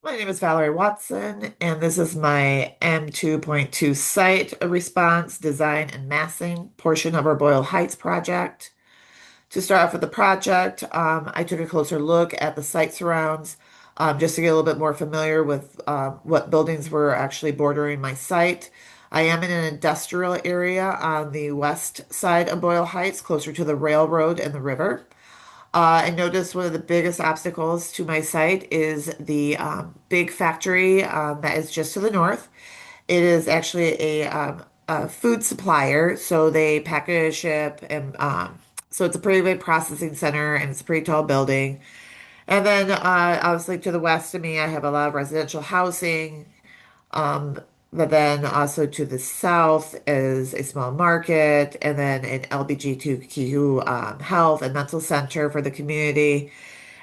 My name is Valerie Watson, and this is my M2.2 site response, design, and massing portion of our Boyle Heights project. To start off with the project, I took a closer look at the site surrounds just to get a little bit more familiar with what buildings were actually bordering my site. I am in an industrial area on the west side of Boyle Heights, closer to the railroad and the river. I noticed one of the biggest obstacles to my site is the big factory that is just to the north. It is actually a food supplier, so they package, ship, and so it's a pretty big processing center, and it's a pretty tall building. And then, obviously, to the west of me, I have a lot of residential housing. Um, but then also to the south is a small market, and then an LBGTQ health and mental center for the community.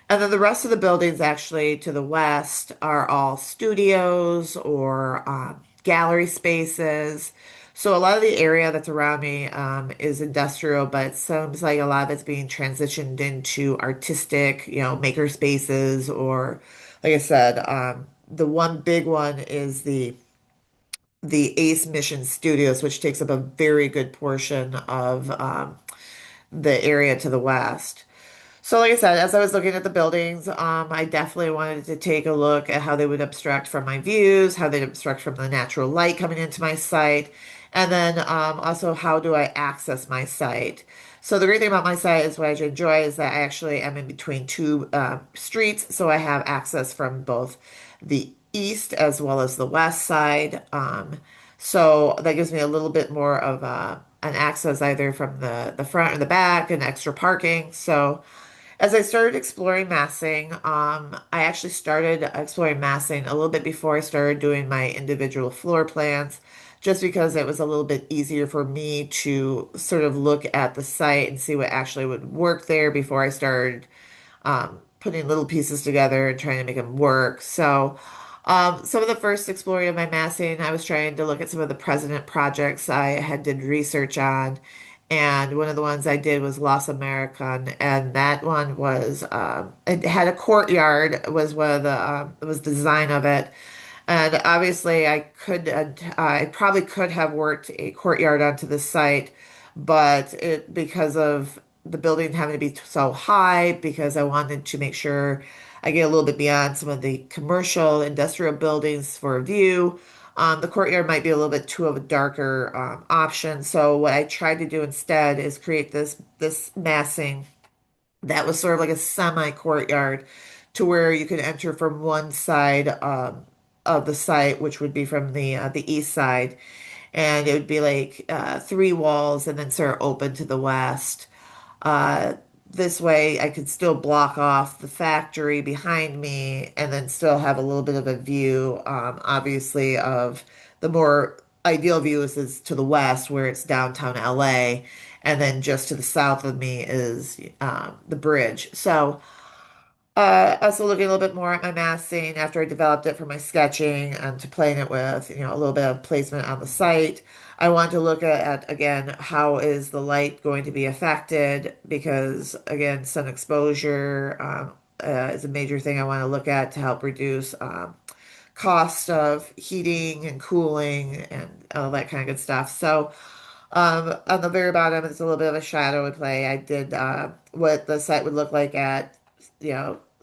And then the rest of the buildings, actually, to the west, are all studios or gallery spaces. So a lot of the area that's around me is industrial, but it seems like a lot of it's being transitioned into artistic, maker spaces, or, like I said, the one big one is the Ace Mission Studios, which takes up a very good portion of the area to the west. So, like I said, as I was looking at the buildings, I definitely wanted to take a look at how they would abstract from my views, how they'd abstract from the natural light coming into my site, and then also how do I access my site. So the great thing about my site is what I enjoy is that I actually am in between two streets, so I have access from both the east as well as the west side. So that gives me a little bit more of an access either from the front or the back and extra parking. So as I started exploring massing, I actually started exploring massing a little bit before I started doing my individual floor plans, just because it was a little bit easier for me to sort of look at the site and see what actually would work there before I started putting little pieces together and trying to make them work. So, some of the first exploring of my massing, I was trying to look at some of the president projects I had did research on. And one of the ones I did was Los American, and that one was it had a courtyard was one of the was the design of it, and obviously I probably could have worked a courtyard onto the site, but it because of the building having to be so high, because I wanted to make sure I get a little bit beyond some of the commercial industrial buildings for a view. The courtyard might be a little bit too of a darker option. So what I tried to do instead is create this massing that was sort of like a semi courtyard to where you could enter from one side of the site, which would be from the east side, and it would be like three walls and then sort of open to the west. Uh, this way, I could still block off the factory behind me and then still have a little bit of a view, obviously, of the more ideal view is to the west, where it's downtown LA. And then just to the south of me is the bridge. So, also looking a little bit more at my massing after I developed it for my sketching and to playing it with, a little bit of placement on the site. I want to look again, how is the light going to be affected? Because again, sun exposure is a major thing I want to look at to help reduce cost of heating and cooling and all that kind of good stuff. So, on the very bottom, it's a little bit of a shadow would play. I did what the site would look like at,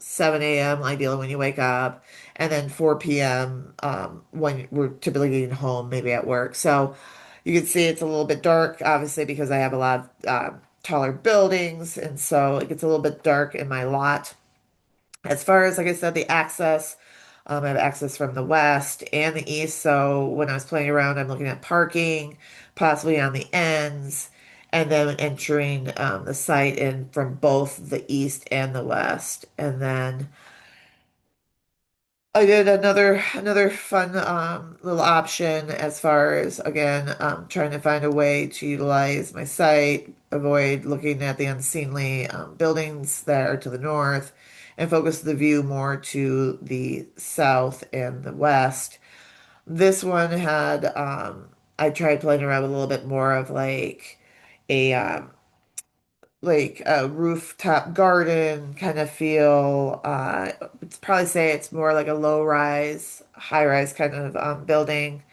7 a.m. ideally when you wake up, and then 4 p.m. When we're typically getting home, maybe at work. So you can see it's a little bit dark, obviously, because I have a lot of taller buildings, and so it gets a little bit dark in my lot. As far as, like I said, the access, I have access from the west and the east. So when I was playing around, I'm looking at parking, possibly on the ends, and then entering the site in from both the east and the west. And then I did another fun little option as far as again trying to find a way to utilize my site, avoid looking at the unseemly buildings that are to the north, and focus the view more to the south and the west. This one had I tried playing around with a little bit more of like a like a rooftop garden kind of feel. It's probably say it's more like a low rise, high rise kind of building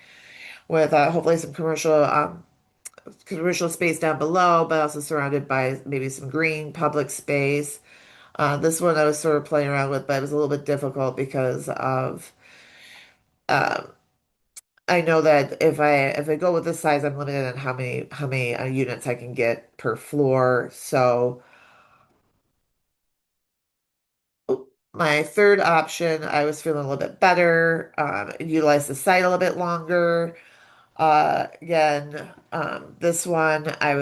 with hopefully some commercial space down below, but also surrounded by maybe some green public space. This one I was sort of playing around with, but it was a little bit difficult because of um, I know that if I go with this size, I'm limited on how many units I can get per floor. So my third option, I was feeling a little bit better, utilize the site a little bit longer. Again, this one, I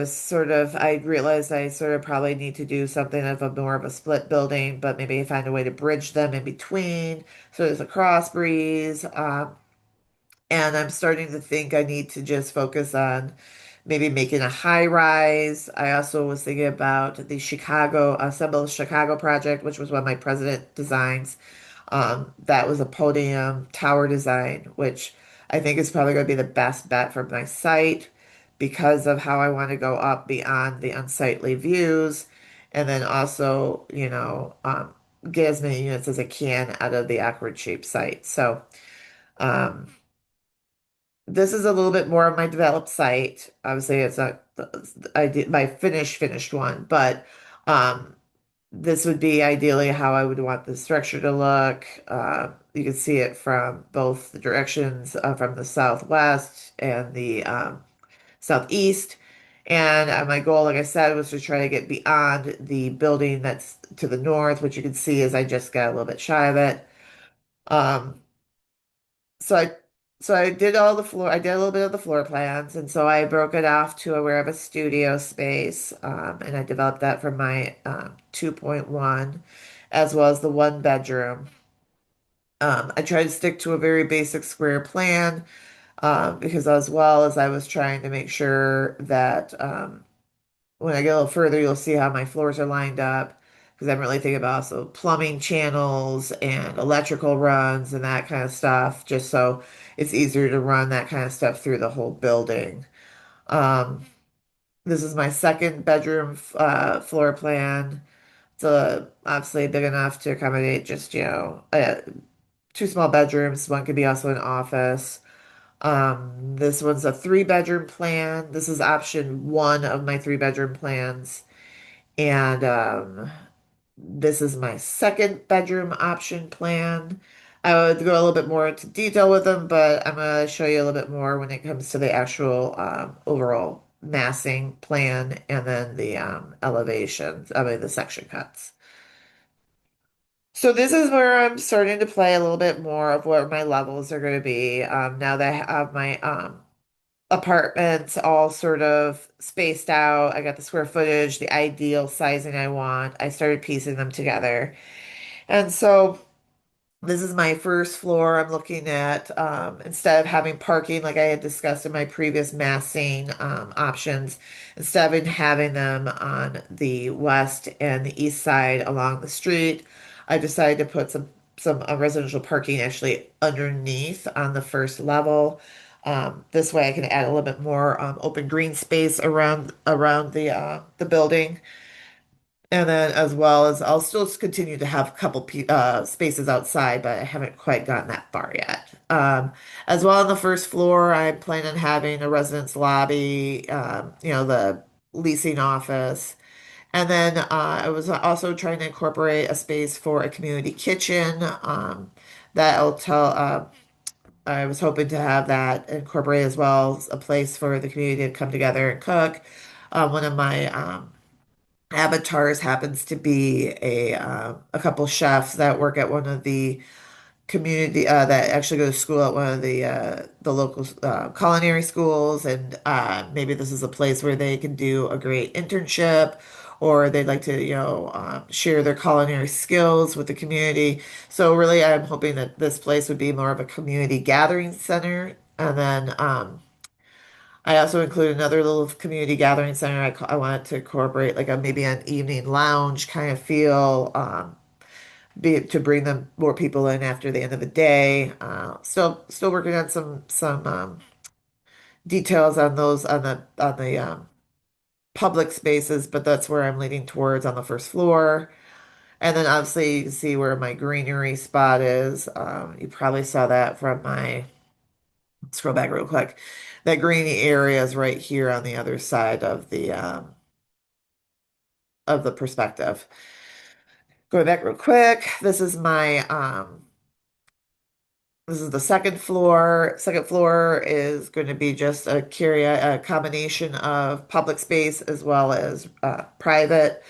realized I sort of probably need to do something of a more of a split building, but maybe find a way to bridge them in between. So there's a cross breeze. And I'm starting to think I need to just focus on maybe making a high rise. I also was thinking about the Assemble Chicago project, which was one of my president designs. That was a podium tower design, which I think is probably going to be the best bet for my site because of how I want to go up beyond the unsightly views. And then also, get as many units as I can out of the awkward shaped site. So, um, this is a little bit more of my developed site. Obviously, it's not I did my finished one, but um, this would be ideally how I would want the structure to look. You can see it from both the directions, from the southwest and the southeast. And my goal, like I said, was to try to get beyond the building that's to the north, which you can see is I just got a little bit shy of it. Um, So I I did a little bit of the floor plans, and so I broke it off to where I have a studio space, and I developed that for my 2.1 as well as the one bedroom. I tried to stick to a very basic square plan, because as well as I was trying to make sure that when I get a little further, you'll see how my floors are lined up because I'm really thinking about also plumbing channels and electrical runs and that kind of stuff, just so it's easier to run that kind of stuff through the whole building. Um, this is my second bedroom floor plan. It's obviously big enough to accommodate just, two small bedrooms. One could be also an office. This one's a three-bedroom plan. This is option one of my three-bedroom plans. And this is my second bedroom option plan. I would go a little bit more into detail with them, but I'm going to show you a little bit more when it comes to the actual overall massing plan and then the elevations, I mean, the section cuts. So this is where I'm starting to play a little bit more of what my levels are going to be. Now that I have my apartments all sort of spaced out. I got the square footage, the ideal sizing I want. I started piecing them together. And so this is my first floor. I'm looking at instead of having parking like I had discussed in my previous massing options, instead of having them on the west and the east side along the street, I decided to put some residential parking actually underneath on the first level. This way I can add a little bit more open green space around the building. And then as well as I'll still continue to have a couple spaces outside, but I haven't quite gotten that far yet. As well on the first floor, I plan on having a residence lobby, the leasing office. And then I was also trying to incorporate a space for a community kitchen. That'll tell, I was hoping to have that incorporate as well as a place for the community to come together and cook. One of my avatars happens to be a couple chefs that work at one of the community that actually go to school at one of the local culinary schools, and maybe this is a place where they can do a great internship, or they'd like to share their culinary skills with the community. So really, I'm hoping that this place would be more of a community gathering center, and then I also include another little community gathering center. I wanted to incorporate like a maybe an evening lounge kind of feel, to bring them more people in after the end of the day. Still working on some details on those on the public spaces, but that's where I'm leaning towards on the first floor. And then obviously you can see where my greenery spot is. You probably saw that from my, scroll back real quick. That greeny area is right here on the other side of the perspective. Going back real quick, this is the second floor. Second floor is going to be just a combination of public space as well as private.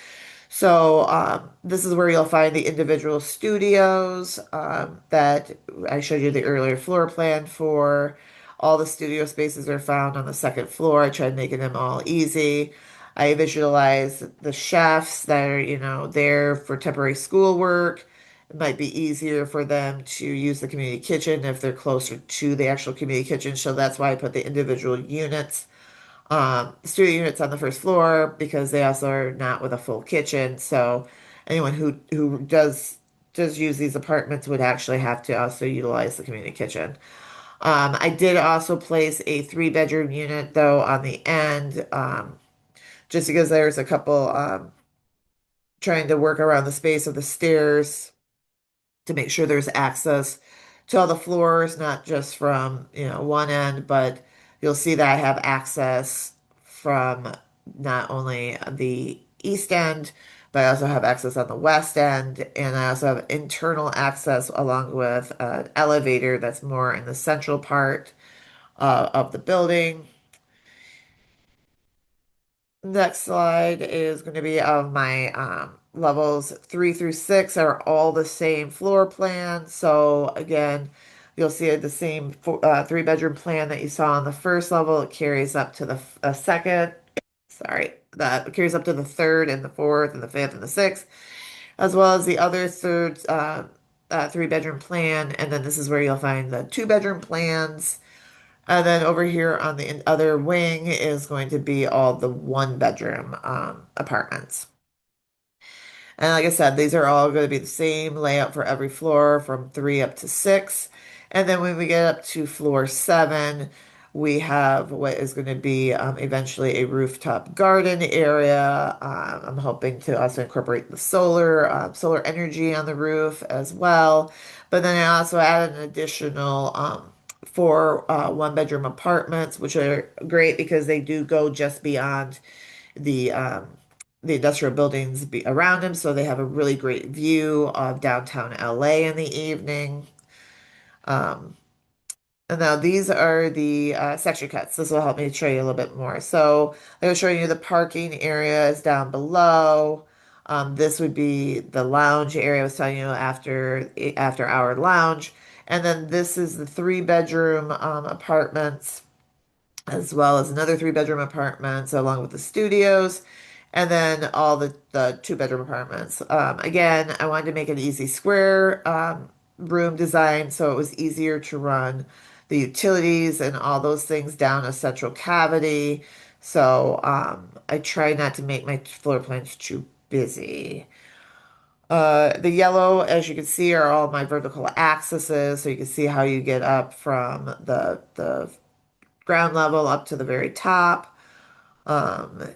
So this is where you'll find the individual studios that I showed you the earlier floor plan for. All the studio spaces are found on the second floor. I tried making them all easy. I visualize the chefs that are, there for temporary schoolwork. It might be easier for them to use the community kitchen if they're closer to the actual community kitchen. So that's why I put the individual units studio units on the first floor because they also are not with a full kitchen. So anyone who does use these apartments would actually have to also utilize the community kitchen. I did also place a three-bedroom unit though on the end, just because there's a couple trying to work around the space of the stairs to make sure there's access to all the floors, not just from, one end, but you'll see that I have access from not only the east end, but I also have access on the west end, and I also have internal access along with an elevator that's more in the central part of the building. Next slide is going to be of my levels 3 through 6 are all the same floor plan. So again, you'll see the same three-bedroom plan that you saw on the first level. It carries up to the second. Sorry, that carries up to the third and the fourth and the fifth and the sixth, as well as the other third three-bedroom plan. And then this is where you'll find the two-bedroom plans. And then over here on the other wing is going to be all the one bedroom apartments. And like I said, these are all going to be the same layout for every floor from 3 up to 6. And then when we get up to floor 7, we have what is going to be eventually a rooftop garden area. I'm hoping to also incorporate the solar energy on the roof as well. But then I also added an additional four one-bedroom apartments, which are great because they do go just beyond the um, the industrial buildings around them, so they have a really great view of downtown LA in the evening. Um, and now these are the section cuts. This will help me show you a little bit more. So I was showing you the parking areas down below. This would be the lounge area I was telling you after hour lounge. And then this is the three-bedroom apartments as well as another three-bedroom apartment, so along with the studios, and then all the two-bedroom apartments. Again, I wanted to make an easy square room design so it was easier to run the utilities and all those things down a central cavity. So I try not to make my floor plans too busy. The yellow, as you can see, are all my vertical accesses, so you can see how you get up from the ground level up to the very top. And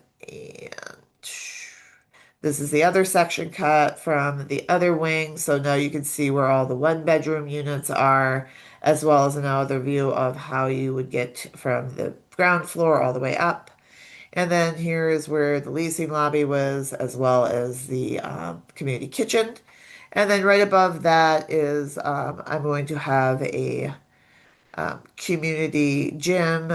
this is the other section cut from the other wing. So now you can see where all the one bedroom units are, as well as another view of how you would get from the ground floor all the way up. And then here is where the leasing lobby was, as well as the community kitchen. And then right above that is I'm going to have a community gym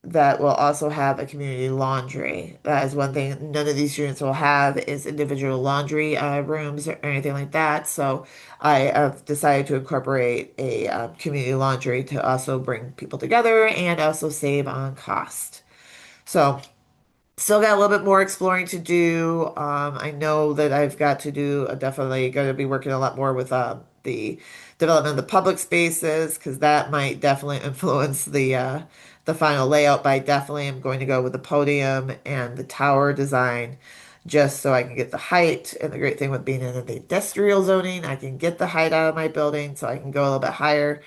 that will also have a community laundry. That is one thing none of these units will have is individual laundry rooms or anything like that. So I have decided to incorporate a community laundry to also bring people together and also save on cost. So still got a little bit more exploring to do. I know that I've got to do definitely going to be working a lot more with the development of the public spaces because that might definitely influence the final layout. But I definitely am going to go with the podium and the tower design just so I can get the height. And the great thing with being in the industrial zoning, I can get the height out of my building so I can go a little bit higher.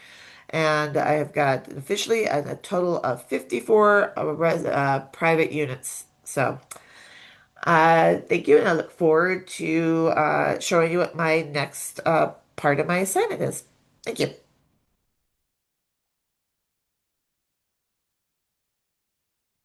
And I have got officially a total of 54 private units. So Thank you, and I look forward to showing you what my next part of my assignment is. Thank you.